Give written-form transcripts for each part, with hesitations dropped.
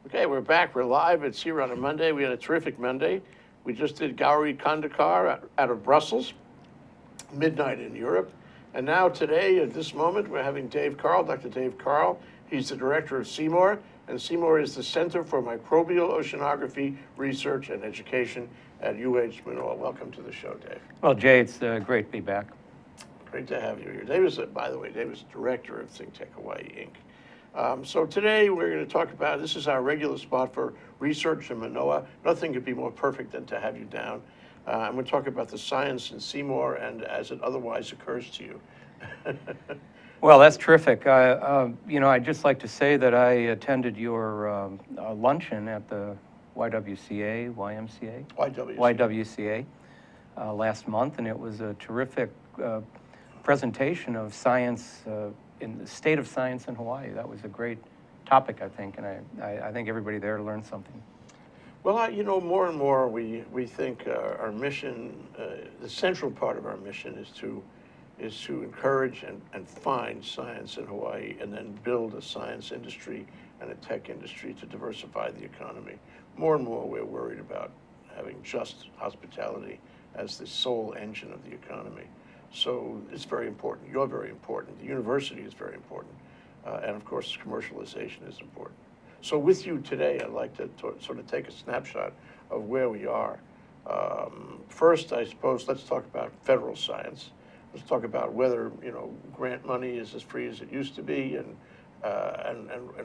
Okay, we're back. We're live. It's here on a Monday. We had a terrific Monday. We just did Gauri Kandakar out of Brussels, midnight in Europe. And now today, at this moment, we're having Dr. Dave Karl. He's the director of CMORE, and CMORE is the Center for Microbial Oceanography Research and Education at Manoa. Welcome to the show, Dave. Well, Jay, it's great to be back. Great to have you here. Dave is, by the way, Dave is director of ThinkTech Hawaii, Inc. So today we're going to talk about, this is our regular spot for research in Manoa. Nothing could be more perfect than to have you down. I'm going to talk about the science in CMORE and as it otherwise occurs to you. Well, that's terrific. I'd just like to say that I attended your luncheon at the YWCA last month, and it was a terrific presentation of science in the state of science in Hawaii. That was a great topic, I think, and I think everybody there learned something. Well, more and more we think our mission, the central part of our mission is to encourage and find science in Hawaii and then build a science industry and a tech industry to diversify the economy. More and more we're worried about having just hospitality as the sole engine of the economy. So it's very important. You're very important. The university is very important. And of course, commercialization is important. So with you today, I'd like to sort of take a snapshot of where we are. First, I suppose, let's talk about federal science. Let's talk about whether, grant money is as free as it used to be, and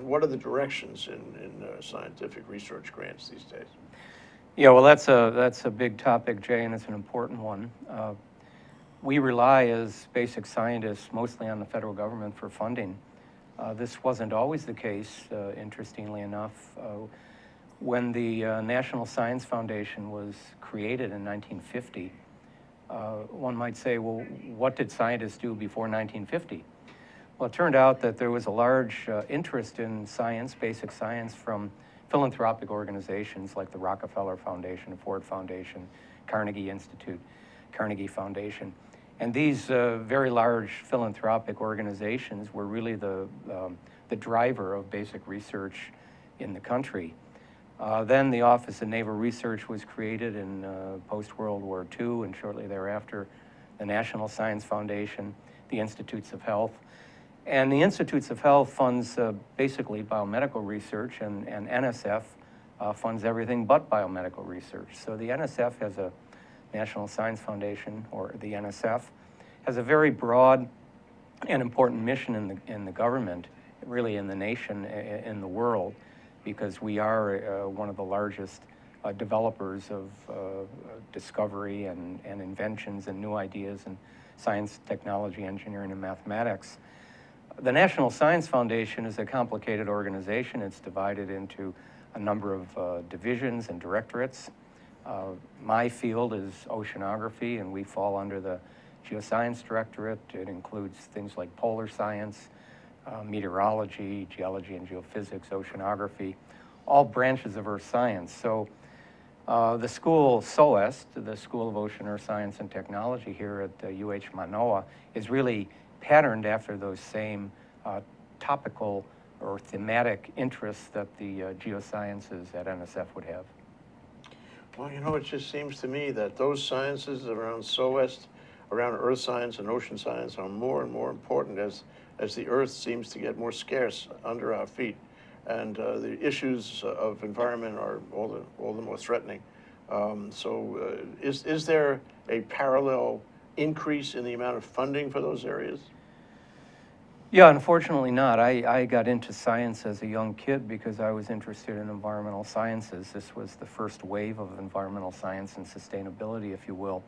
what are the directions in scientific research grants these days? Yeah, well, that's a big topic, Jay, and it's an important one. We rely as basic scientists mostly on the federal government for funding. This wasn't always the case, interestingly enough. When the National Science Foundation was created in 1950, one might say, well, what did scientists do before 1950? Well, it turned out that there was a large interest in science, basic science, from philanthropic organizations like the Rockefeller Foundation, Ford Foundation, Carnegie Institute, Carnegie Foundation. And these very large philanthropic organizations were really the driver of basic research in the country. Then the Office of Naval Research was created in post-World War II, and shortly thereafter, the National Science Foundation, the Institutes of Health. And the Institutes of Health funds basically biomedical research, and NSF funds everything but biomedical research. So the NSF has a National Science Foundation, or the NSF, has a very broad and important mission in the government, really in the nation, in the world, because we are one of the largest developers of discovery and inventions and new ideas in science, technology, engineering, and mathematics. The National Science Foundation is a complicated organization. It's divided into a number of divisions and directorates. My field is oceanography, and we fall under the Geoscience Directorate. It includes things like polar science, meteorology, geology and geophysics, oceanography, all branches of earth science. So the school SOEST, the School of Ocean, Earth Science and Technology here at Manoa, is really patterned after those same topical or thematic interests that the geosciences at NSF would have. Well, it just seems to me that those sciences around SOEST, around earth science and ocean science, are more and more important as the earth seems to get more scarce under our feet. And the issues of environment are all the more threatening. Is there a parallel increase in the amount of funding for those areas? Yeah, unfortunately not. I got into science as a young kid because I was interested in environmental sciences. This was the first wave of environmental science and sustainability, if you will,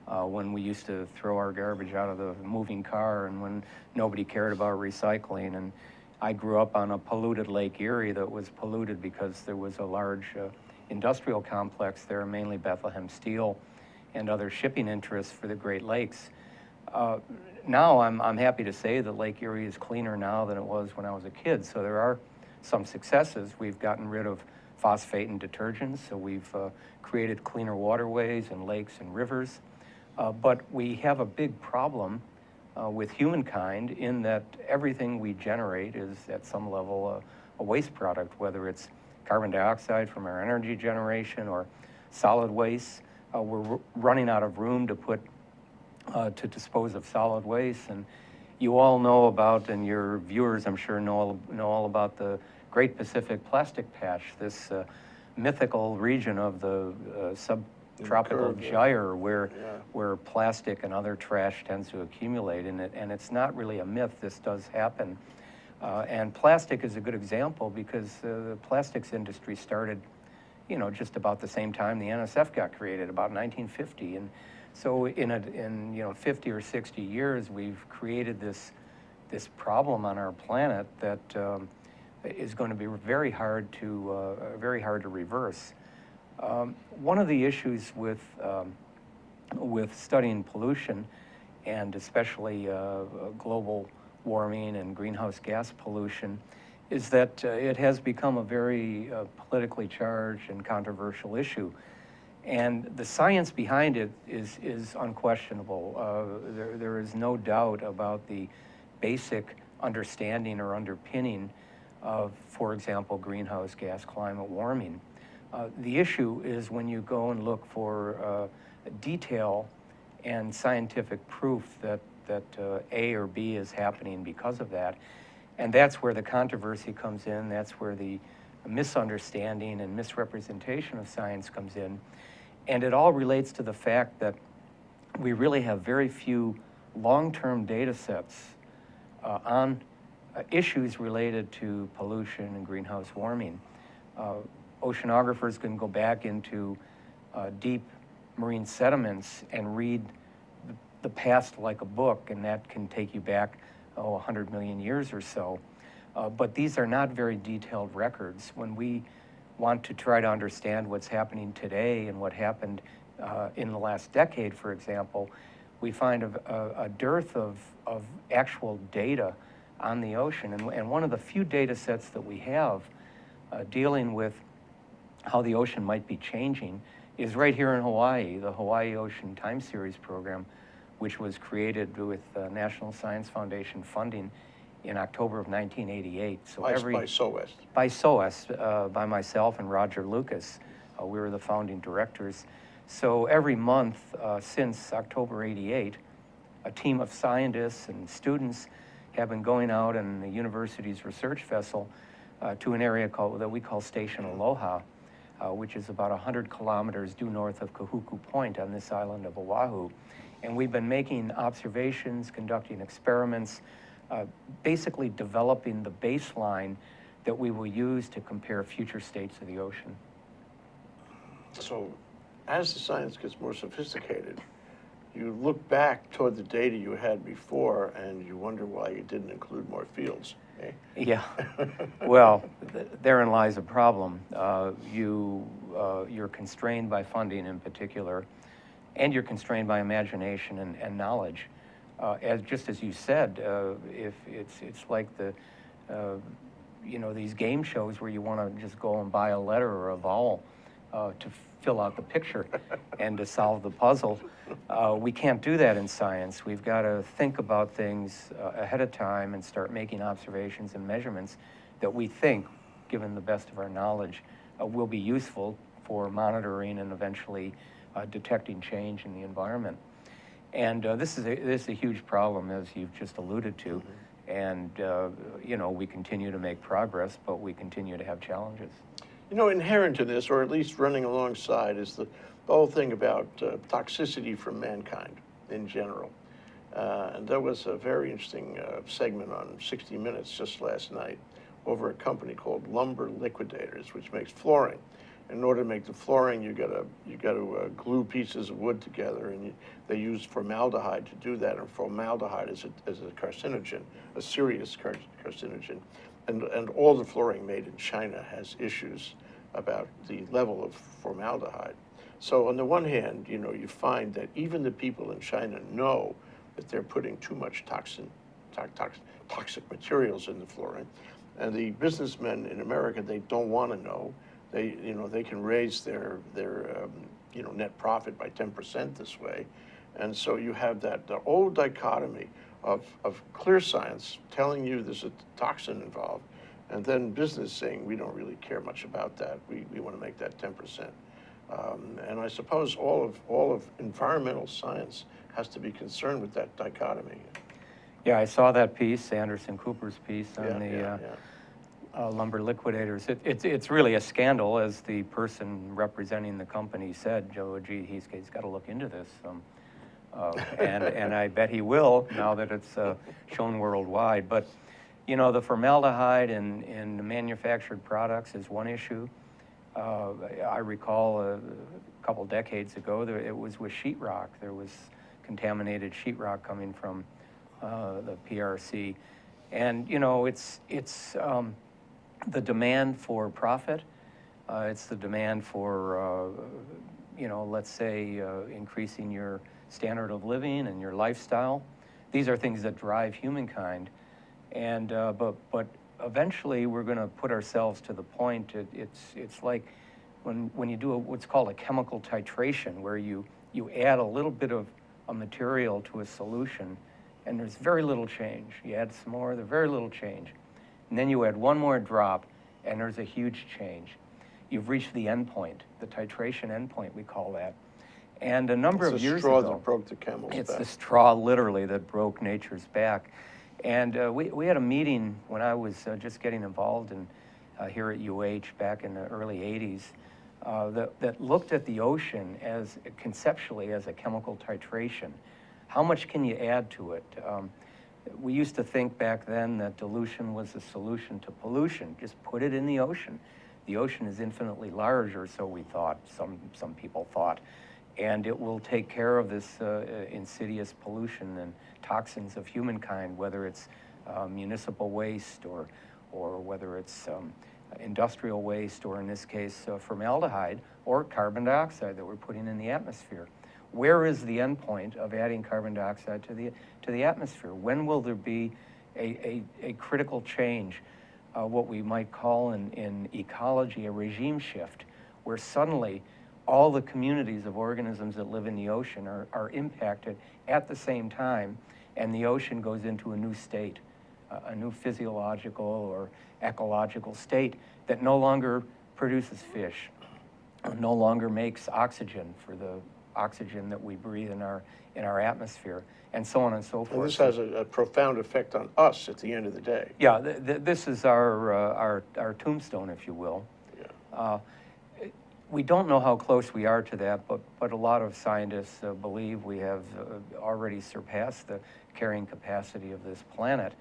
when we used to throw our garbage out of the moving car and when nobody cared about recycling. And I grew up on a polluted Lake Erie that was polluted because there was a large industrial complex there, mainly Bethlehem Steel and other shipping interests for the Great Lakes. Now I'm happy to say that Lake Erie is cleaner now than it was when I was a kid. So there are some successes. We've gotten rid of phosphate and detergents, so we've created cleaner waterways and lakes and rivers. But we have a big problem with humankind in that everything we generate is at some level a waste product, whether it's carbon dioxide from our energy generation or solid waste. We're running out of room to put to dispose of solid waste. And you all know about, and your viewers I'm sure know all about the Great Pacific Plastic Patch, this mythical region of the subtropical gyre where plastic and other trash tends to accumulate in it. And it's not really a myth, this does happen. And plastic is a good example because the plastics industry started, you know, just about the same time the NSF got created, about 1950. And so in you know 50 or 60 years, we've created this problem on our planet that is going to be very hard to reverse. One of the issues with studying pollution, and especially global warming and greenhouse gas pollution, is that it has become a very politically charged and controversial issue. And the science behind it is unquestionable. There is no doubt about the basic understanding or underpinning of, for example, greenhouse gas climate warming. The issue is when you go and look for detail and scientific proof that A or B is happening because of that. And that's where the controversy comes in. That's where the misunderstanding and misrepresentation of science comes in. And it all relates to the fact that we really have very few long-term data sets on issues related to pollution and greenhouse warming. Oceanographers can go back into deep marine sediments and read the past like a book, and that can take you back 100 million years or so. But these are not very detailed records. When we want to try to understand what's happening today and what happened in the last decade, for example, we find a dearth of actual data on the ocean. And one of the few data sets that we have dealing with how the ocean might be changing is right here in Hawaii, the Hawaii Ocean Time Series program, which was created with National Science Foundation funding in October of 1988. So by SOEST. By SOEST, by myself and Roger Lucas. We were the founding directors. So every month since October '88, a team of scientists and students have been going out in the university's research vessel to an area that we call Station Aloha, which is about 100 kilometers due north of Kahuku Point on this island of Oahu. And we've been making observations, conducting experiments, basically developing the baseline that we will use to compare future states of the ocean. So as the science gets more sophisticated, you look back toward the data you had before and you wonder why you didn't include more fields. Eh? Yeah, well, therein lies a problem. You're constrained by funding in particular, and you're constrained by imagination and knowledge. Just as you said, if it's like these game shows where you want to just go and buy a letter or a vowel to fill out the picture and to solve the puzzle. We can't do that in science. We've got to think about things ahead of time and start making observations and measurements that we think, given the best of our knowledge, will be useful for monitoring and eventually detecting change in the environment. And this is a huge problem, as you've just alluded to. And we continue to make progress, but we continue to have challenges. You know, inherent to this, or at least running alongside, is the whole thing about toxicity from mankind in general. And there was a very interesting segment on 60 Minutes just last night over a company called Lumber Liquidators, which makes flooring. In order to make the flooring, you got to glue pieces of wood together, and they use formaldehyde to do that. And formaldehyde is a carcinogen, a serious carcinogen, and all the flooring made in China has issues about the level of formaldehyde. So on the one hand, you find that even the people in China know that they're putting too much toxic materials in the flooring, and the businessmen in America, they don't want to know. They can raise their net profit by 10% this way. And so you have the old dichotomy of clear science telling you there's a toxin involved, And then business saying, we don't really care much about that. We want to make that 10%. And I suppose all of environmental science has to be concerned with that dichotomy. Yeah, I saw that piece, Anderson Cooper's piece on Yeah, lumber liquidators. It's really a scandal, as the person representing the company said. Joe, gee, he's got to look into this. And I bet he will, now that it's shown worldwide. But, you know, the formaldehyde in manufactured products is one issue. I recall a couple decades ago, it was with sheetrock. There was contaminated sheetrock coming from the PRC. And, you know, it's the demand for profit. It's the demand for, you know, let's say, increasing your standard of living and your lifestyle. These are things that drive humankind. And, but eventually we're going to put ourselves to the point, it's like when you do what's called a chemical titration, where you add a little bit of a material to a solution, and there's very little change. You add some more, there's very little change. And then you add one more drop, and there's a huge change. You've reached the end point, the titration end point, we call that. And a number of years ago, it's the straw that broke the camel's back. It's the straw, literally, that broke nature's back. And we had a meeting when I was just getting involved in, here at UH back in the early 80s that looked at the ocean as conceptually as a chemical titration. How much can you add to it? We used to think back then that dilution was a solution to pollution. Just put it in the ocean. The ocean is infinitely larger, so we thought, some people thought, and it will take care of this insidious pollution and toxins of humankind, whether it's municipal waste or whether it's industrial waste, or in this case, formaldehyde or carbon dioxide that we're putting in the atmosphere. Where is the end point of adding carbon dioxide to the atmosphere? When will there be a critical change, what we might call in ecology a regime shift, where suddenly all the communities of organisms that live in the ocean are impacted at the same time, and the ocean goes into a new state, a new physiological or ecological state that no longer produces fish, no longer makes oxygen for the oxygen that we breathe in our atmosphere, and so on and so forth. And this has a profound effect on us at the end of the day. Yeah, this is our tombstone, if you will. Yeah. We don't know how close we are to that, but a lot of scientists believe we have already surpassed the carrying capacity of this planet.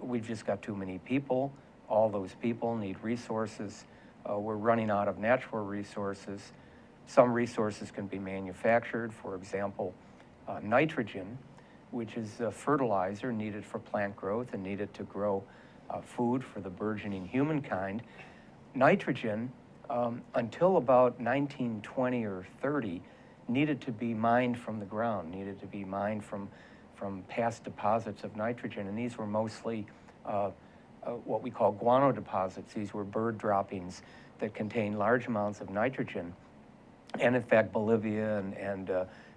We've just got too many people. All those people need resources. We're running out of natural resources. Some resources can be manufactured. For example, nitrogen, which is a fertilizer needed for plant growth and needed to grow food for the burgeoning humankind. Nitrogen, until about 1920 or 30, needed to be mined from the ground, needed to be mined from past deposits of nitrogen, and these were mostly what we call guano deposits. These were bird droppings that contained large amounts of nitrogen. And in fact, Bolivia and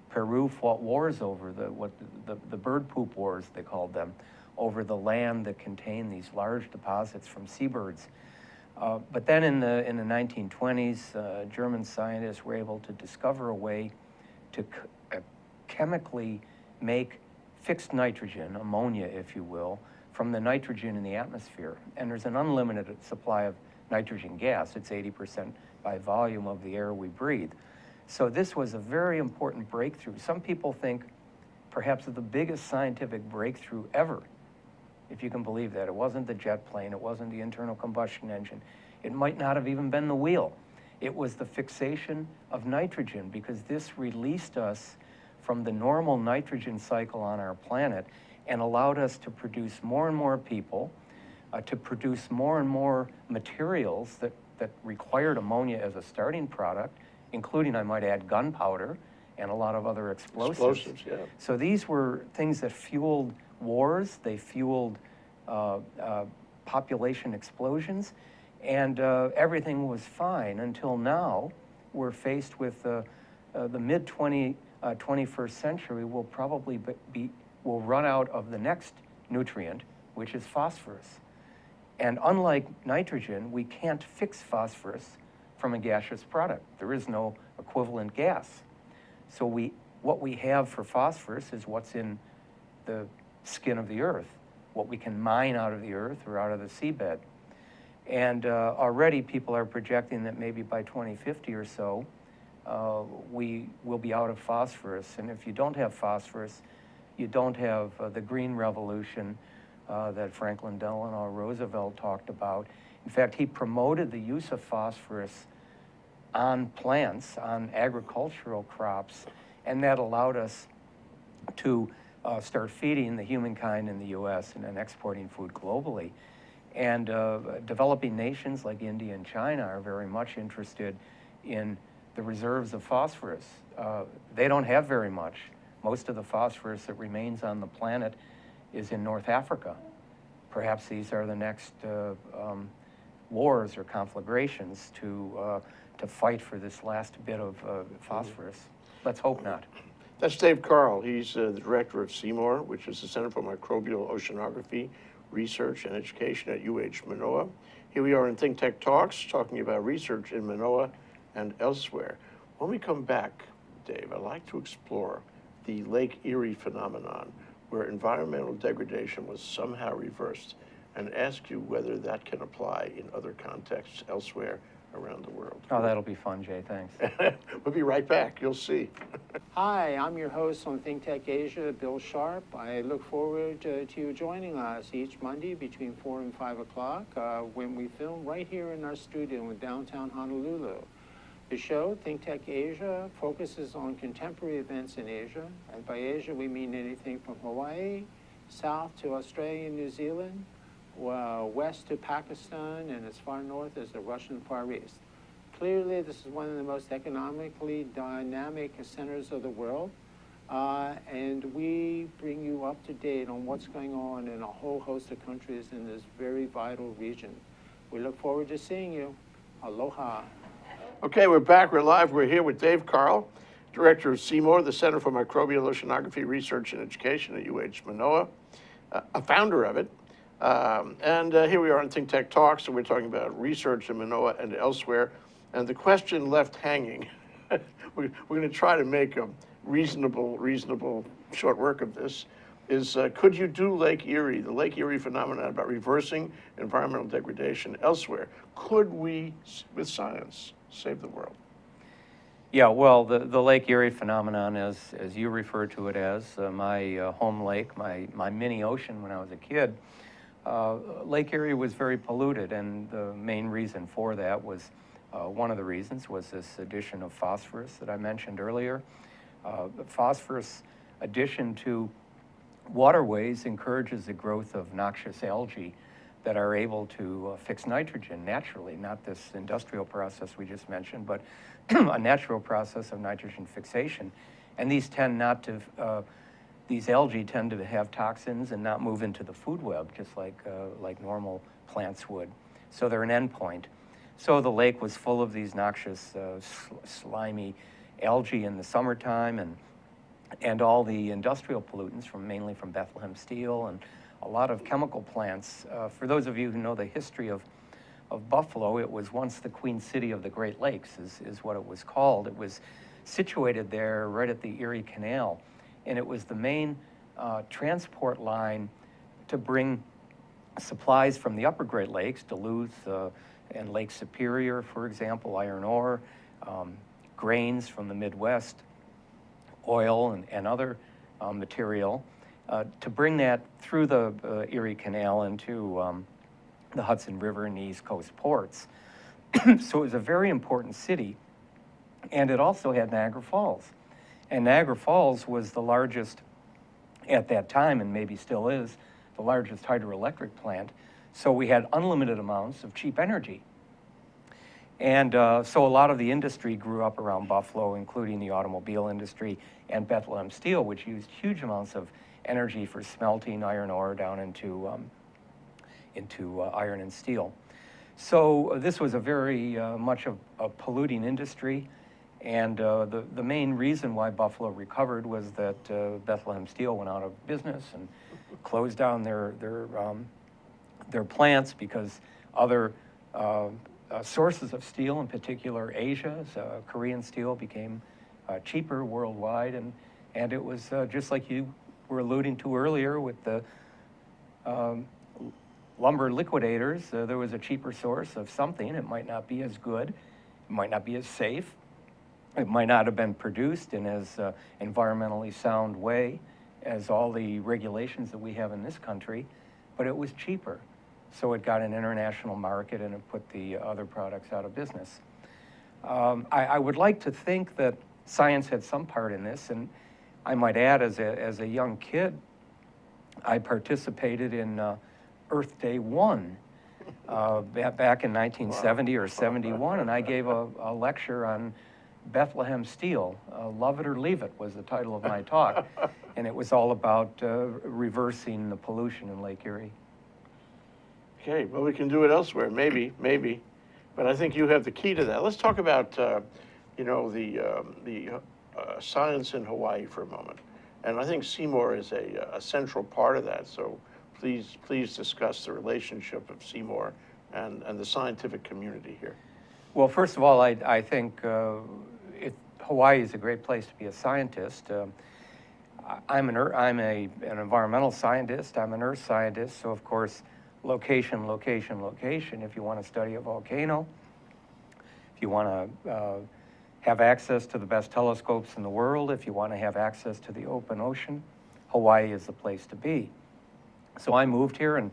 Peru fought wars over the bird poop wars, they called them, over the land that contained these large deposits from seabirds. But then in the 1920s, German scientists were able to discover a way to chemically make fixed nitrogen, ammonia, if you will, from the nitrogen in the atmosphere. And there's an unlimited supply of nitrogen gas. It's 80% by volume of the air we breathe. So this was a very important breakthrough. Some people think perhaps the biggest scientific breakthrough ever, if you can believe that. It wasn't the jet plane, it wasn't the internal combustion engine. It might not have even been the wheel. It was the fixation of nitrogen, because this released us from the normal nitrogen cycle on our planet and allowed us to produce more and more people, to produce more and more materials that required ammonia as a starting product, including, I might add, gunpowder and a lot of other explosives. Yeah. So these were things that fueled wars, they fueled population explosions, and everything was fine until now. We're faced with the mid-21st century will probably will run out of the next nutrient, which is phosphorus. And unlike nitrogen, we can't fix phosphorus from a gaseous product. There is no equivalent gas. So what we have for phosphorus is what's in the skin of the earth, what we can mine out of the earth or out of the seabed. And already people are projecting that maybe by 2050 or so, we will be out of phosphorus. And if you don't have phosphorus, you don't have the green revolution that Franklin Delano Roosevelt talked about. In fact, he promoted the use of phosphorus on plants, on agricultural crops, and that allowed us to start feeding the humankind in the US and then exporting food globally. And developing nations like India and China are very much interested in the reserves of phosphorus. They don't have very much. Most of the phosphorus that remains on the planet is in North Africa. Perhaps these are the next wars or conflagrations to fight for this last bit of phosphorus. Let's hope not. That's Dave Karl. He's the director of CMORE, which is the Center for Microbial Oceanography, Research and Education at UH Manoa. Here we are in ThinkTech Talks, talking about research in Manoa and elsewhere. When we come back, Dave, I'd like to explore the Lake Erie phenomenon, where environmental degradation was somehow reversed, and ask you whether that can apply in other contexts elsewhere around the world. Oh, that'll be fun, Jay, thanks. We'll be right back, you'll see. Hi, I'm your host on ThinkTech Asia, Bill Sharp. I look forward to you joining us each Monday between 4 and 5 o'clock when we film right here in our studio in downtown Honolulu. The show, ThinkTech Asia, focuses on contemporary events in Asia, and by Asia we mean anything from Hawaii, south to Australia and New Zealand, west to Pakistan, and as far north as the Russian Far East. Clearly, this is one of the most economically dynamic centers of the world, and we bring you up to date on what's going on in a whole host of countries in this very vital region. We look forward to seeing you. Aloha. Okay, we're back, we're live. We're here with Dave Karl, director of CMORE, the Center for Microbial Oceanography, Research and Education at UH Manoa, a founder of it. And here we are on ThinkTech Talks, and we're talking about research in Manoa and elsewhere. And the question left hanging, we're going to try to make a reasonable short work of this, is could you do Lake Erie, the Lake Erie phenomenon about reversing environmental degradation elsewhere? Could we, with science, save the world? Yeah, well, the Lake Erie phenomenon, as you refer to it as, my home lake, my mini ocean when I was a kid, Lake Erie was very polluted, and the main reason for that was, one of the reasons was this addition of phosphorus that I mentioned earlier. The phosphorus addition to waterways encourages the growth of noxious algae that are able to fix nitrogen naturally, not this industrial process we just mentioned, but a natural process of nitrogen fixation. And these tend not to, these algae tend to have toxins and not move into the food web, just like normal plants would. So they're an endpoint. So the lake was full of these noxious, slimy algae in the summertime, and all the industrial pollutants, mainly from Bethlehem Steel and a lot of chemical plants. For those of you who know the history of Buffalo, it was once the Queen City of the Great Lakes, is what it was called. It was situated there right at the Erie Canal, and it was the main transport line to bring supplies from the upper Great Lakes, Duluth and Lake Superior, for example, iron ore, grains from the Midwest, oil and other material, to bring that through the Erie Canal into the Hudson River and the East Coast ports. So it was a very important city, and it also had Niagara Falls. And Niagara Falls was the largest, at that time, and maybe still is, the largest hydroelectric plant. So we had unlimited amounts of cheap energy. And so a lot of the industry grew up around Buffalo, including the automobile industry and Bethlehem Steel, which used huge amounts of energy for smelting iron ore down into iron and steel. So this was a very much of a polluting industry, and the main reason why Buffalo recovered was that Bethlehem Steel went out of business and closed down their their plants because other sources of steel, in particular Asia's Korean steel, became cheaper worldwide, and it was just like you were alluding to earlier with the lumber liquidators. There was a cheaper source of something. It might not be as good, it might not be as safe, it might not have been produced in as environmentally sound way as all the regulations that we have in this country, but it was cheaper. So it got an international market and it put the other products out of business. I would like to think that science had some part in this, and I might add, as a young kid, I participated in Earth Day 1 back in 1970 or 71, and I gave a lecture on Bethlehem Steel. Love It or Leave It was the title of my talk, and it was all about reversing the pollution in Lake Erie. Okay, well, we can do it elsewhere, maybe, but I think you have the key to that. Let's talk about, you know, the science in Hawaii for a moment. And I think CMORE is a central part of that, so please discuss the relationship of CMORE and the scientific community here. Well, first of all, I think Hawaii is a great place to be a scientist. I'm an environmental scientist, I'm an earth scientist, so of course, location, location, location. If you want to study a volcano, if you want to have access to the best telescopes in the world, if you want to have access to the open ocean, Hawaii is the place to be. So I moved here in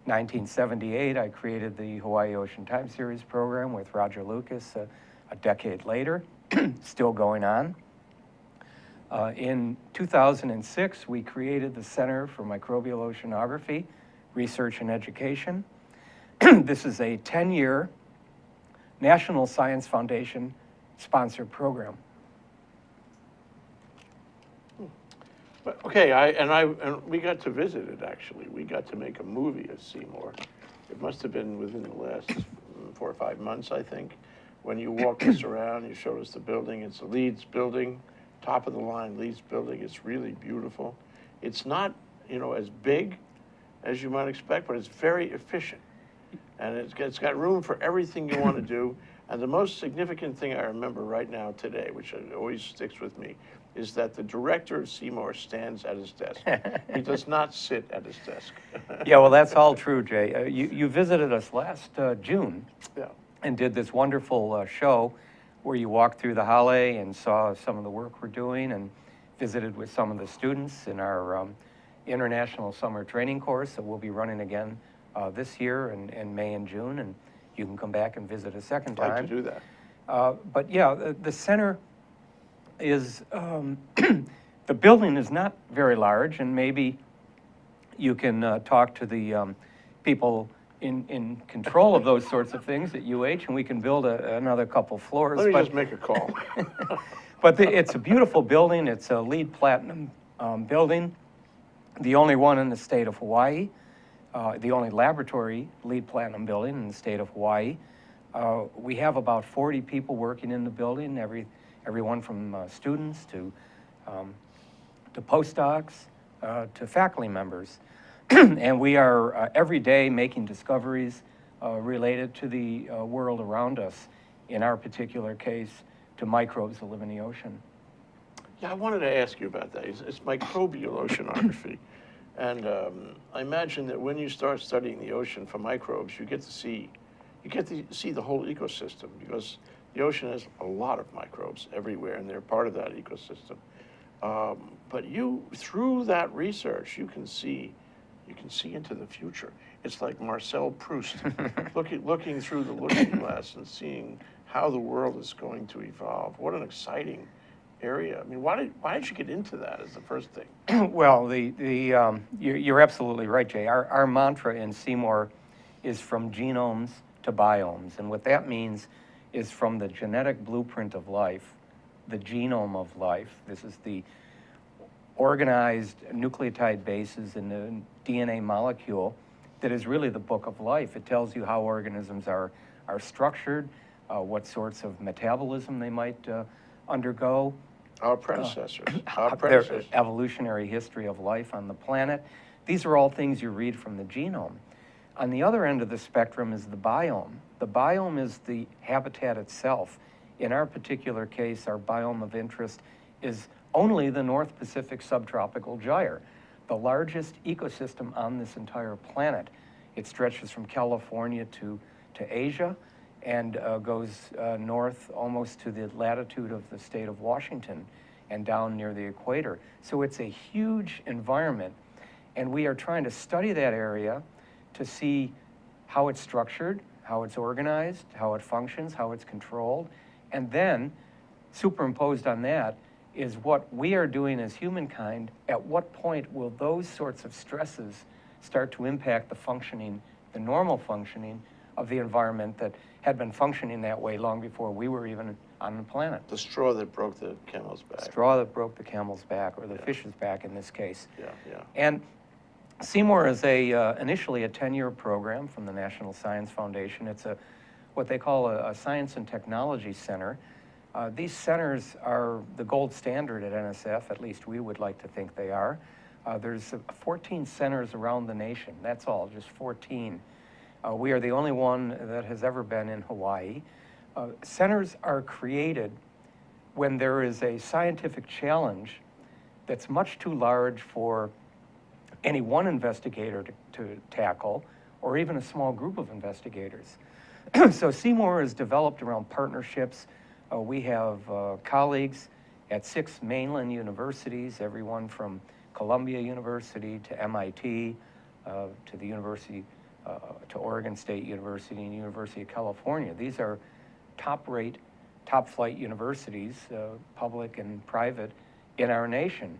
1978. I created the Hawaii Ocean Time Series program with Roger Lucas a decade later, still going on. In 2006, we created the Center for Microbial Oceanography, Research and Education. This is a 10-year National Science Foundation sponsored program. But, okay, and we got to visit it, actually. We got to make a movie of CMORE. It must have been within the last 4 or 5 months, I think. When you walked us around, you showed us the building. It's a Leeds building, top of the line Leeds building. It's really beautiful. It's not, you know, as big as you might expect, but it's very efficient. And it's got room for everything you want to do. And the most significant thing I remember right now today, which always sticks with me, is that the director of CMORE stands at his desk. He does not sit at his desk. Yeah, well, that's all true, Jay. You visited us last June, yeah, and did this wonderful show where you walked through the hale and saw some of the work we're doing and visited with some of the students in our international summer training course that we'll be running again this year in May and June, and you can come back and visit a second time. I'd like to do that. But yeah, the center is, the building is not very large, and maybe you can talk to the people in control of those sorts of things at UH, and we can build another couple floors. Let me just make a call. But it's a beautiful building. It's a LEED Platinum building, the only one in the state of Hawaii, the only laboratory LEED Platinum building in the state of Hawaii. We have about 40 people working in the building, everyone from students to postdocs to faculty members. And we are every day making discoveries related to the world around us, in our particular case, to microbes that live in the ocean. Yeah, I wanted to ask you about that. It's microbial oceanography. And I imagine that when you start studying the ocean for microbes, you get to see the whole ecosystem, because the ocean has a lot of microbes everywhere, and they're part of that ecosystem. But through that research, you can see into the future. It's like Marcel Proust, looking through the looking glass and seeing how the world is going to evolve. What an exciting area. I mean, why did you get into that as the first thing? Well, you're absolutely right, Jay. Our mantra in CMORE is from genomes to biomes, and what that means is from the genetic blueprint of life, the genome of life. This is the organized nucleotide bases in the DNA molecule that is really the book of life. It tells you how organisms are structured, what sorts of metabolism they might undergo. Our predecessors. Their evolutionary history of life on the planet. These are all things you read from the genome. On the other end of the spectrum is the biome. The biome is the habitat itself. In our particular case, our biome of interest is only the North Pacific subtropical gyre, the largest ecosystem on this entire planet. It stretches from California to Asia and goes north almost to the latitude of the state of Washington and down near the equator. So it's a huge environment, and we are trying to study that area to see how it's structured, how it's organized, how it functions, how it's controlled, and then superimposed on that is what we are doing as humankind. At what point will those sorts of stresses start to impact the functioning, the normal functioning of the environment that had been functioning that way long before we were even on the planet? The straw that broke the camel's back. Straw that broke the camel's back, or the fish's back in this case. Yeah, yeah. And CMORE is initially a 10-year program from the National Science Foundation. It's what they call a science and technology center. These centers are the gold standard at NSF, at least we would like to think they are. There's 14 centers around the nation, that's all, just 14. We are the only one that has ever been in Hawaii. Centers are created when there is a scientific challenge that's much too large for any one investigator to tackle, or even a small group of investigators. So CMORE is developed around partnerships. We have colleagues at 6 mainland universities, everyone from Columbia University to MIT, to the University, to Oregon State University and University of California. These are top-rate, top-flight universities, public and private, in our nation.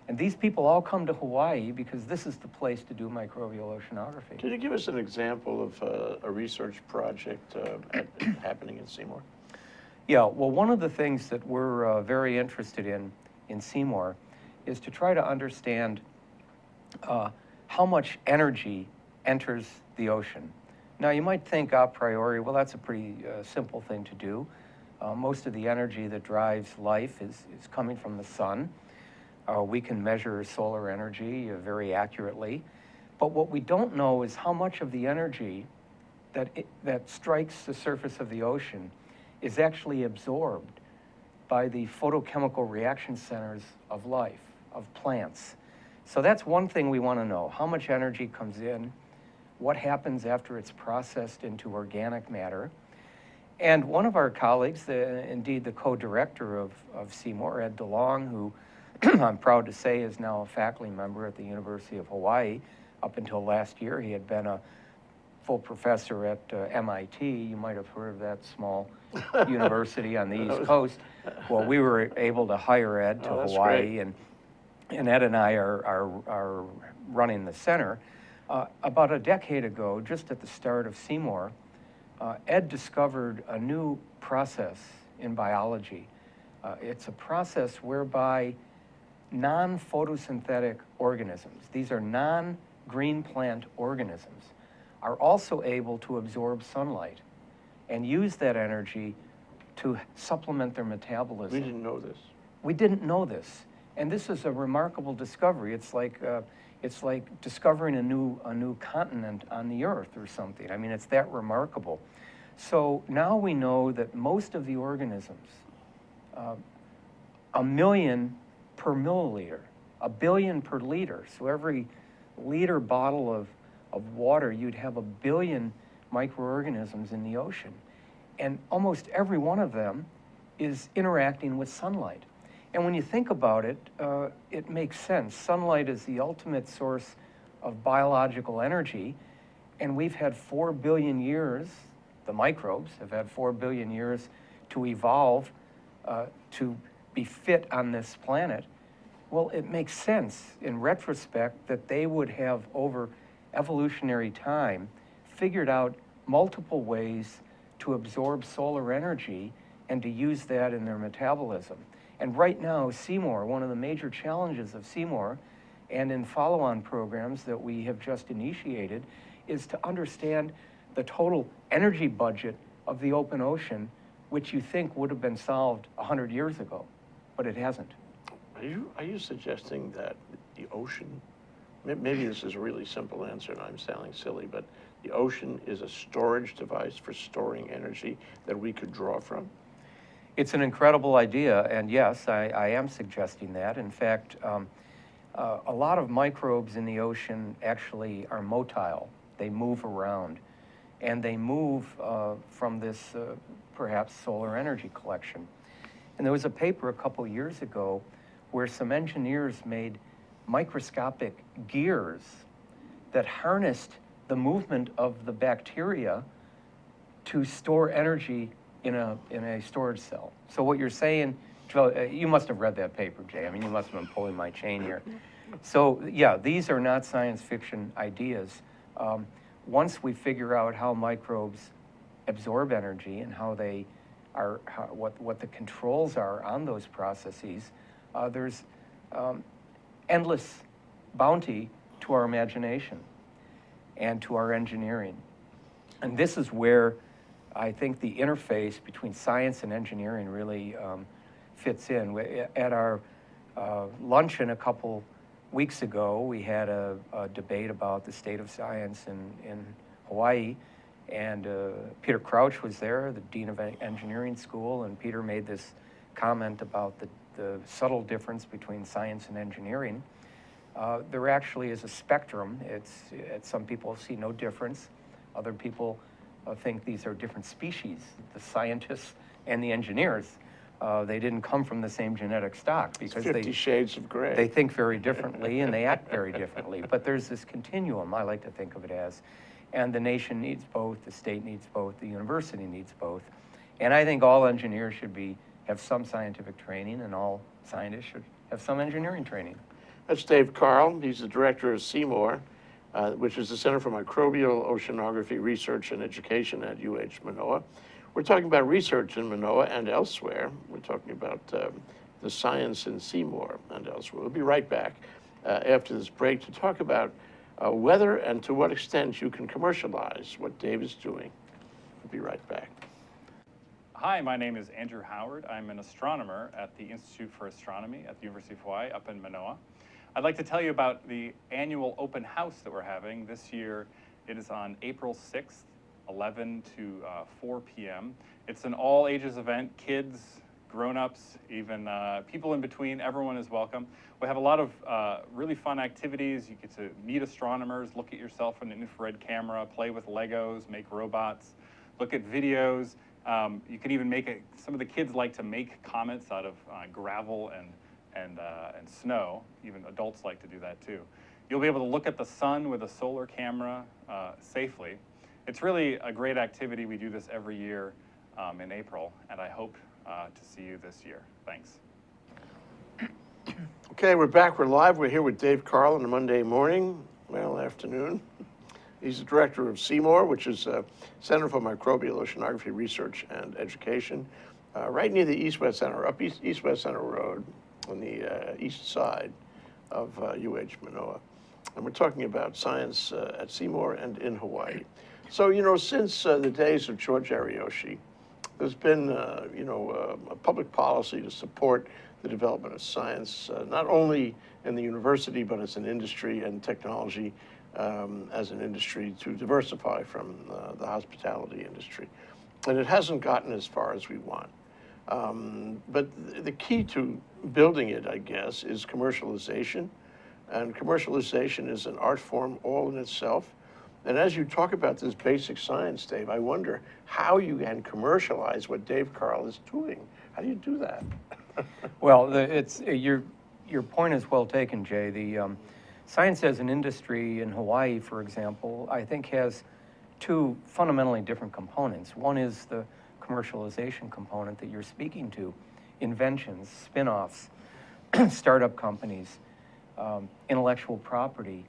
And these people all come to Hawaii because this is the place to do microbial oceanography. Can you give us an example of a research project happening in CMORE? Yeah, well, one of the things that we're very interested in CMORE is to try to understand how much energy enters the ocean. Now, you might think a priori, well, that's a pretty simple thing to do. Most of the energy that drives life is coming from the sun. We can measure solar energy very accurately. But what we don't know is how much of the energy that strikes the surface of the ocean is actually absorbed by the photochemical reaction centers of life, of plants. So that's one thing we want to know. How much energy comes in? What happens after it's processed into organic matter? And one of our colleagues, indeed the co-director of CMORE, Ed DeLong, who I'm proud to say is now a faculty member at the University of Hawaii. Up until last year, he had been a full professor at MIT. You might have heard of that small university on the East Coast. Well, we were able to hire Ed to Hawaii, and Ed and I are running the center. About a decade ago, just at the start of CMORE, Ed discovered a new process in biology. It's a process whereby non-photosynthetic organisms, these are non-green plant organisms, are also able to absorb sunlight and use that energy to supplement their metabolism. We didn't know this. We didn't know this. And this is a remarkable discovery. It's like discovering a new continent on the Earth or something. I mean, it's that remarkable. So now we know that most of the organisms, 1 million per milliliter, 1 billion per liter. So every liter bottle of water, you'd have 1 billion microorganisms in the ocean. And almost every one of them is interacting with sunlight. And when you think about it, it makes sense. Sunlight is the ultimate source of biological energy, and we've had 4 billion years, the microbes have had 4 billion years to evolve to be fit on this planet. Well, it makes sense in retrospect that they would have, over evolutionary time, figured out multiple ways to absorb solar energy and to use that in their metabolism. And right now, CMORE, one of the major challenges of CMORE, and in follow-on programs that we have just initiated, is to understand the total energy budget of the open ocean, which you think would have been solved 100 years ago, but it hasn't. Are you suggesting that the ocean, maybe this is a really simple answer and I'm sounding silly, but the ocean is a storage device for storing energy that we could draw from? It's an incredible idea, and yes, I am suggesting that. In fact, a lot of microbes in the ocean actually are motile. They move around, and they move from this perhaps solar energy collection. And there was a paper a couple years ago where some engineers made microscopic gears that harnessed the movement of the bacteria to store energy in a storage cell. So what you're saying, you must have read that paper, Jay. I mean, you must have been pulling my chain here. So yeah, these are not science fiction ideas. Once we figure out how microbes absorb energy and how they are, what the controls are on those processes, there's endless bounty to our imagination and to our engineering. And this is where I think the interface between science and engineering really fits in. At our luncheon a couple weeks ago, we had a debate about the state of science in Hawaii, and Peter Crouch was there, the Dean of Engineering School, and Peter made this comment about the subtle difference between science and engineering. There actually is a spectrum. Some people see no difference. Other people think these are different species, the scientists and the engineers. They didn't come from the same genetic stock because 50 shades of gray. They think very differently and they act very differently. But there's this continuum, I like to think of it as, and the nation needs both, the state needs both, the university needs both. And I think all engineers should have some scientific training, and all scientists should have some engineering training. That's Dave Karl. He's the director of CMORE, which is the Center for Microbial Oceanography Research and Education at UH Manoa. We're talking about research in Manoa and elsewhere. We're talking about the science in CMORE and elsewhere. We'll be right back after this break to talk about whether and to what extent you can commercialize what Dave is doing. We'll be right back. Hi, my name is Andrew Howard. I'm an astronomer at the Institute for Astronomy at the University of Hawaii up in Manoa. I'd like to tell you about the annual open house that we're having. This year, it is on April 6th, 11 to 4 p.m. It's an all ages event, kids, grown-ups, even people in between, everyone is welcome. We have a lot of really fun activities. You get to meet astronomers, look at yourself in an infrared camera, play with Legos, make robots, look at videos. You can even some of the kids like to make comets out of gravel and snow. Even adults like to do that too. You'll be able to look at the sun with a solar camera safely. It's really a great activity. We do this every year in April, and I hope to see you this year. Thanks. Okay, we're back. We're live. We're here with Dave Karl on a Monday morning, well, afternoon. He's the director of CMORE, which is Center for Microbial Oceanography Research and Education, right near the East-West Center, up East-West Center Road on the east side of UH Manoa. And we're talking about science at CMORE and in Hawaii. So, you know, since the days of George Ariyoshi, there's been, a public policy to support the development of science, not only in the university, but as an industry and technology as an industry to diversify from the hospitality industry. And it hasn't gotten as far as we want. But the key to building it, I guess, is commercialization. And commercialization is an art form all in itself. And as you talk about this basic science, Dave, I wonder how you can commercialize what Dave Karl is doing. How do you do that? Well, your point is well taken, Jay. The science as an industry in Hawaii, for example, I think has two fundamentally different components. One is the commercialization component that you're speaking to, inventions, spin-offs, startup companies, intellectual property,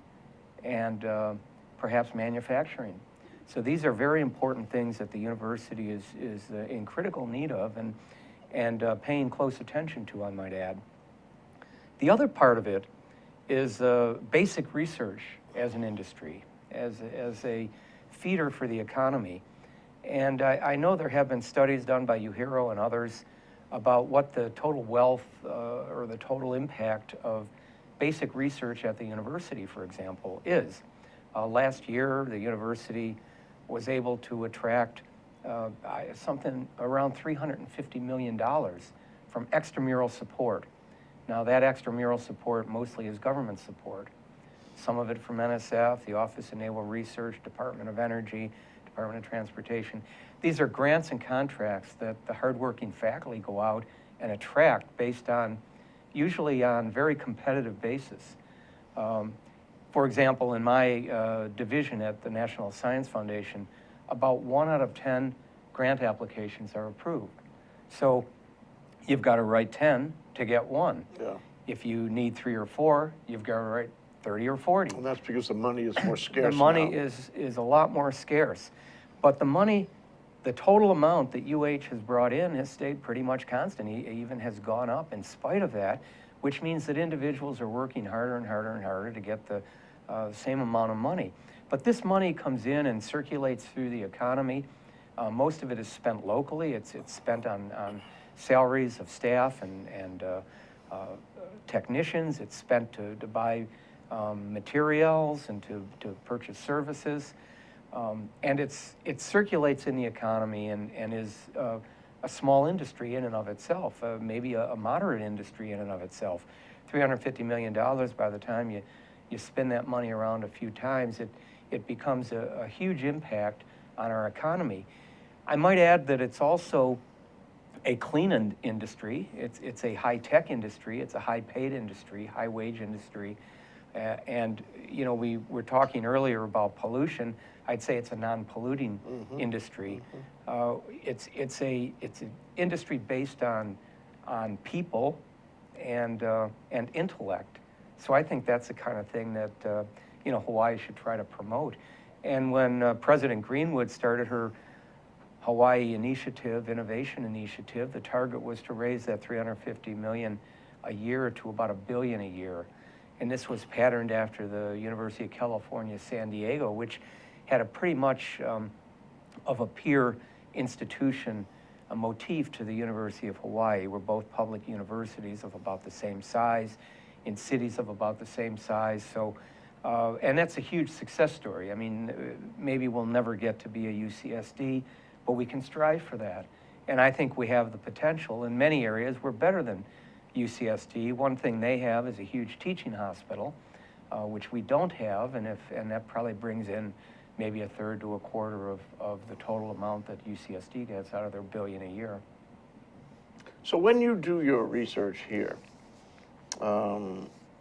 and perhaps manufacturing. So these are very important things that the university is in critical need of and paying close attention to, I might add. The other part of it is basic research as an industry, as a feeder for the economy. And I know there have been studies done by UHERO and others about what the total wealth or the total impact of basic research at the university, for example, is. Last year, the university was able to attract something around $350 million from extramural support. Now, that extramural support mostly is government support. Some of it from NSF, the Office of Naval Research, Department of Energy, Department of Transportation. These are grants and contracts that the hardworking faculty go out and attract based on, usually on very competitive basis. For example, in my division at the National Science Foundation, about 1 out of 10 grant applications are approved. So you've got to write 10 to get 1. Yeah. If you need 3 or 4, you've got to write 30 or 40. And that's because the money is more scarce The money now. is a lot more scarce. But the money, the total amount that UH has brought in has stayed pretty much constant. It even has gone up in spite of that, which means that individuals are working harder and harder and harder to get the same amount of money. But this money comes in and circulates through the economy. Most of it is spent locally. It's spent on salaries of staff and technicians. It's spent to buy materials and to purchase services. And it circulates in the economy and is a small industry in and of itself, maybe a moderate industry in and of itself. $350 million, by the time you spin that money around a few times, it becomes a huge impact on our economy. I might add that it's also a clean industry. It's a high-tech industry. It's a high-paid industry, high-wage industry. And, you know, we were talking earlier about pollution. I'd say it's a non-polluting industry. It's an industry based on people and intellect. So I think that's the kind of thing that you know, Hawaii should try to promote. And when President Greenwood started her Hawaii initiative, innovation initiative, the target was to raise that $350 million a year to about $1 billion a year. And this was patterned after the University of California, San Diego, which had a pretty much of a peer institution, a motif to the University of Hawaii. We're both public universities of about the same size, in cities of about the same size. So, and that's a huge success story. I mean, maybe we'll never get to be a UCSD, but we can strive for that. And I think we have the potential. In many areas, we're better than UCSD. One thing they have is a huge teaching hospital, which we don't have, and that probably brings in maybe 1/3 to 1/4 of the total amount that UCSD gets out of their $1 billion a year. So when you do your research here,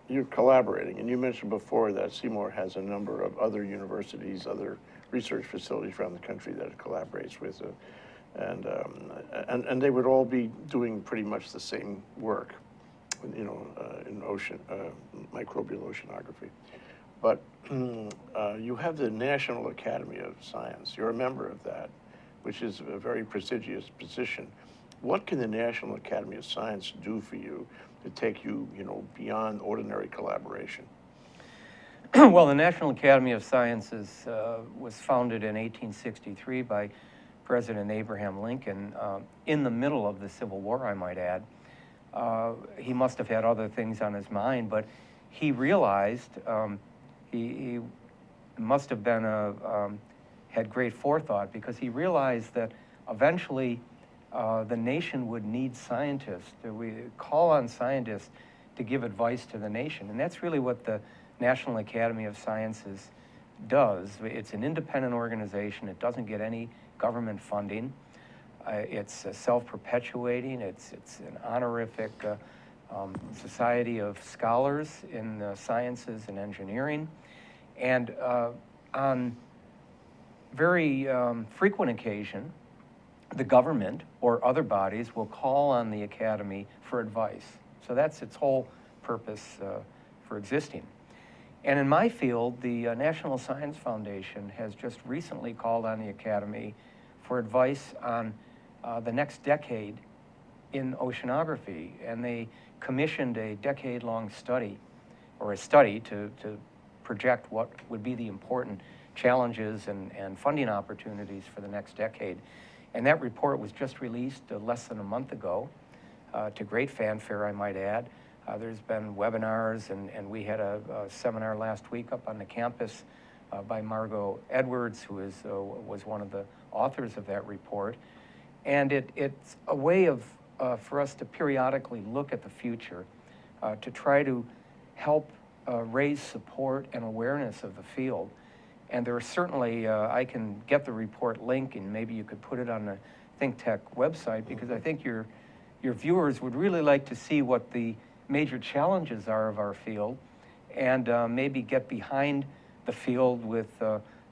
you're collaborating, and you mentioned before that CMORE has a number of other universities, other research facilities around the country that it collaborates with, and they would all be doing pretty much the same work, you know, in microbial oceanography. But you have the National Academy of Science. You're a member of that, which is a very prestigious position. What can the National Academy of Science do for you to take you, you know, beyond ordinary collaboration? Well, the National Academy of Sciences was founded in 1863 by President Abraham Lincoln in the middle of the Civil War, I might add. He must have had other things on his mind, but he realized he must have been had great forethought, because he realized that eventually the nation would need scientists. We call on scientists to give advice to the nation, and that's really what the National Academy of Sciences does. It's an independent organization. It doesn't get any government funding. It's self-perpetuating. It's an honorific society of scholars in sciences and engineering. And on very frequent occasion, the government or other bodies will call on the Academy for advice. So that's its whole purpose for existing. And in my field, the National Science Foundation has just recently called on the Academy for advice on the next decade in oceanography. And they commissioned a decade-long study, or a study to project what would be the important challenges and funding opportunities for the next decade. And that report was just released less than a month ago, to great fanfare, I might add. There's been webinars, and we had a seminar last week up on the campus by Margot Edwards, who was one of the authors of that report. And it's a way of for us to periodically look at the future, to try to help raise support and awareness of the field. And there are certainly, I can get the report link and maybe you could put it on the ThinkTech website, because I think your viewers would really like to see what the major challenges are of our field, and maybe get behind the field with,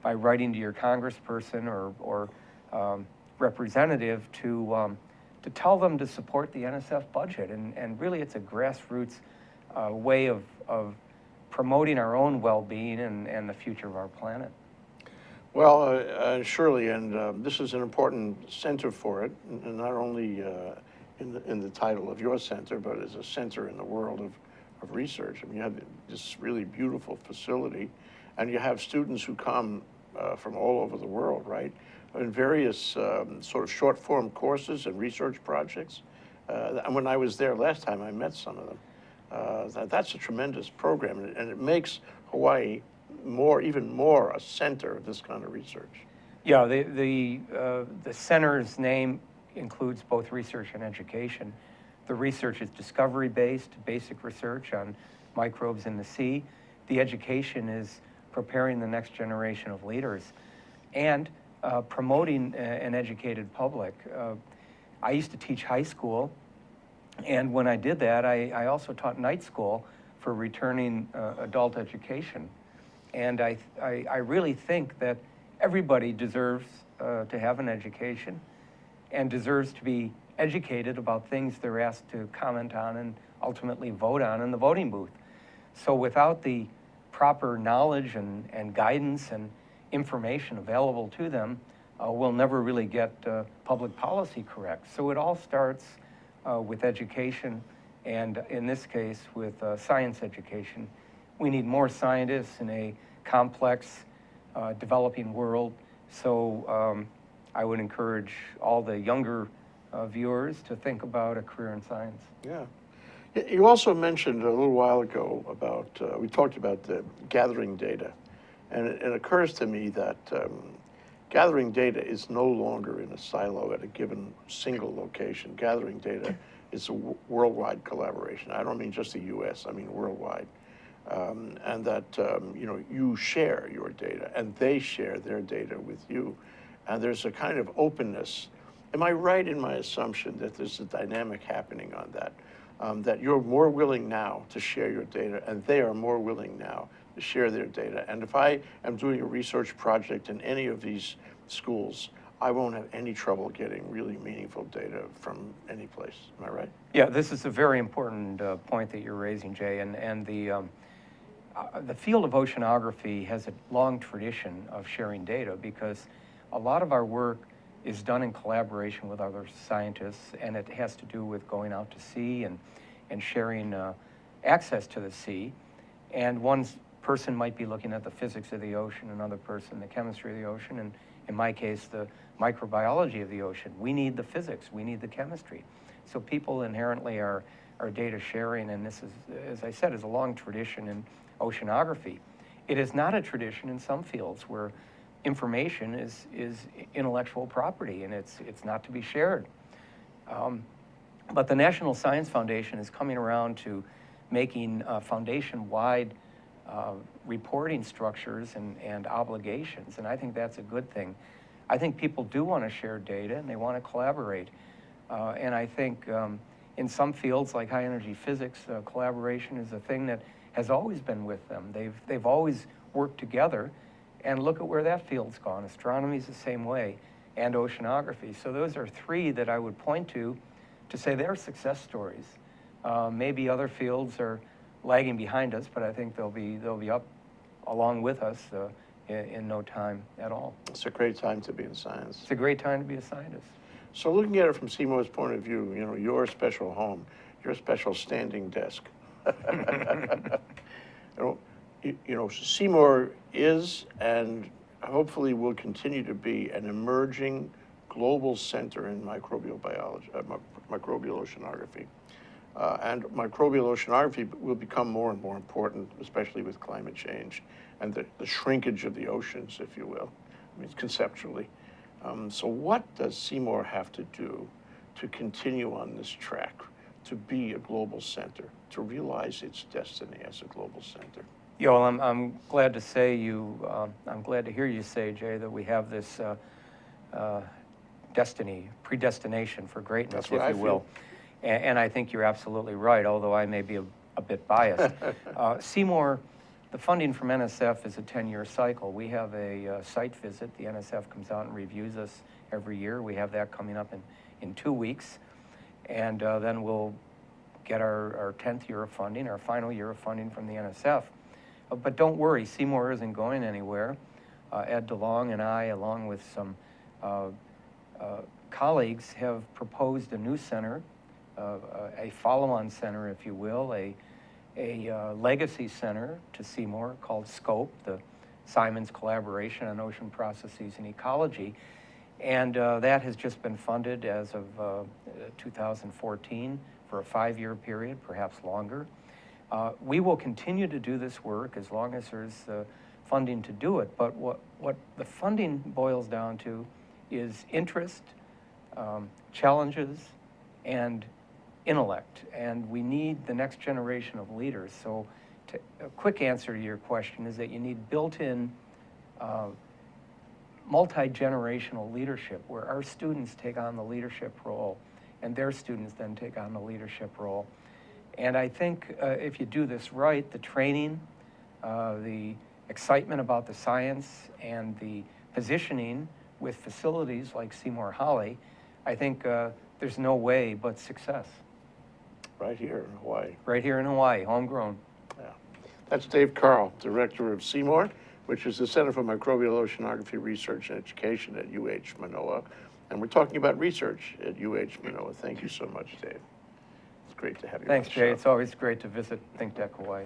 by writing to your congressperson or representative to tell them to support the NSF budget. And really it's a grassroots way of promoting our own well-being and the future of our planet. Well, surely, and this is an important center for it, and not only in the title of your center, but as a center in the world of research. I mean, you have this really beautiful facility, and you have students who come from all over the world, right? In various sort of short-form courses and research projects. And when I was there last time, I met some of them. That's a tremendous program, and it makes Hawaii even more a center of this kind of research. Yeah, the center's name includes both research and education. The research is discovery-based, basic research on microbes in the sea. The education is preparing the next generation of leaders and promoting an educated public. I used to teach high school, and when I did that, I also taught night school for returning adult education. And I really think that everybody deserves to have an education and deserves to be educated about things they're asked to comment on and ultimately vote on in the voting booth. So without the proper knowledge and guidance and information available to them, we'll never really get public policy correct. So it all starts with education, and in this case with science education. We need more scientists in a complex, developing world. So I would encourage all the younger viewers to think about a career in science. Yeah. You also mentioned a little while ago about, we talked about the gathering data. And it occurs to me that gathering data is no longer in a silo at a given single location. Gathering data is a worldwide collaboration. I don't mean just the US, I mean worldwide. And that you share your data and they share their data with you. And there's a kind of openness. Am I right in my assumption that there's a dynamic happening on that? That you're more willing now to share your data and they are more willing now to share their data. And if I am doing a research project in any of these schools, I won't have any trouble getting really meaningful data from any place. Am I right? Yeah, this is a very important point that you're raising, Jay. And the field of oceanography has a long tradition of sharing data, because a lot of our work is done in collaboration with other scientists, and it has to do with going out to sea and sharing access to the sea. And one person might be looking at the physics of the ocean, another person the chemistry of the ocean, and in my case, the microbiology of the ocean. We need the physics, we need the chemistry. So people inherently are data sharing, and this is, as I said, is a long tradition in oceanography. It is not a tradition in some fields where information is intellectual property and it's not to be shared. But the National Science Foundation is coming around to making foundation-wide reporting structures and obligations, and I think that's a good thing. I think people do want to share data and they want to collaborate. And I think in some fields like high energy physics, collaboration is a thing that has always been with them. They've always worked together, and look at where that field's gone. Astronomy is the same way, and oceanography. So those are three that I would point to say they're success stories. Maybe other fields are lagging behind us, but I think they'll be up along with us in no time at all. It's a great time to be in science. It's a great time to be a scientist. So looking at it from CMORE's point of view, your special home, your special standing desk. CMORE is and hopefully will continue to be an emerging global center in microbial biology, microbial oceanography. And microbial oceanography will become more and more important, especially with climate change and the shrinkage of the oceans, if you will, I mean, conceptually. So what does CMORE have to do to continue on this track, to be a global center, to realize its destiny as a global center? Yeah, well, I'm glad to say I'm glad to hear you say, Jay, that we have this destiny, predestination for greatness, That's what if I you will. And I think you're absolutely right, although I may be a bit biased. CMORE, the funding from NSF is a 10-year cycle. We have a site visit. The NSF comes out and reviews us every year. We have that coming up in 2 weeks. And then we'll get our 10th year of funding, our final year of funding from the NSF. But don't worry, CMORE isn't going anywhere. Ed DeLong and I, along with some colleagues, have proposed a new center, a follow-on center, if you will, a legacy center to CMORE called SCOPE, the Simons Collaboration on Ocean Processes and Ecology. And that has just been funded as of 2014 for a 5-year period, perhaps longer. We will continue to do this work as long as there's funding to do it. But what the funding boils down to is interest, challenges, and intellect. And we need the next generation of leaders. So a quick answer to your question is that you need built-in multi-generational leadership, where our students take on the leadership role and their students then take on the leadership role. And I think if you do this right, the training, the excitement about the science, and the positioning with facilities like CMORE Holly, I think there's no way but success. Right here in Hawaii. Right here in Hawaii, homegrown. Yeah. That's Dave Karl, Director of CMORE, which is the Center for Microbial Oceanography Research and Education at UH Manoa. And we're talking about research at UH Manoa. Thank you so much, Dave. It's great to have you. Thanks, on the Jay. show. It's always great to visit ThinkTech Hawaii.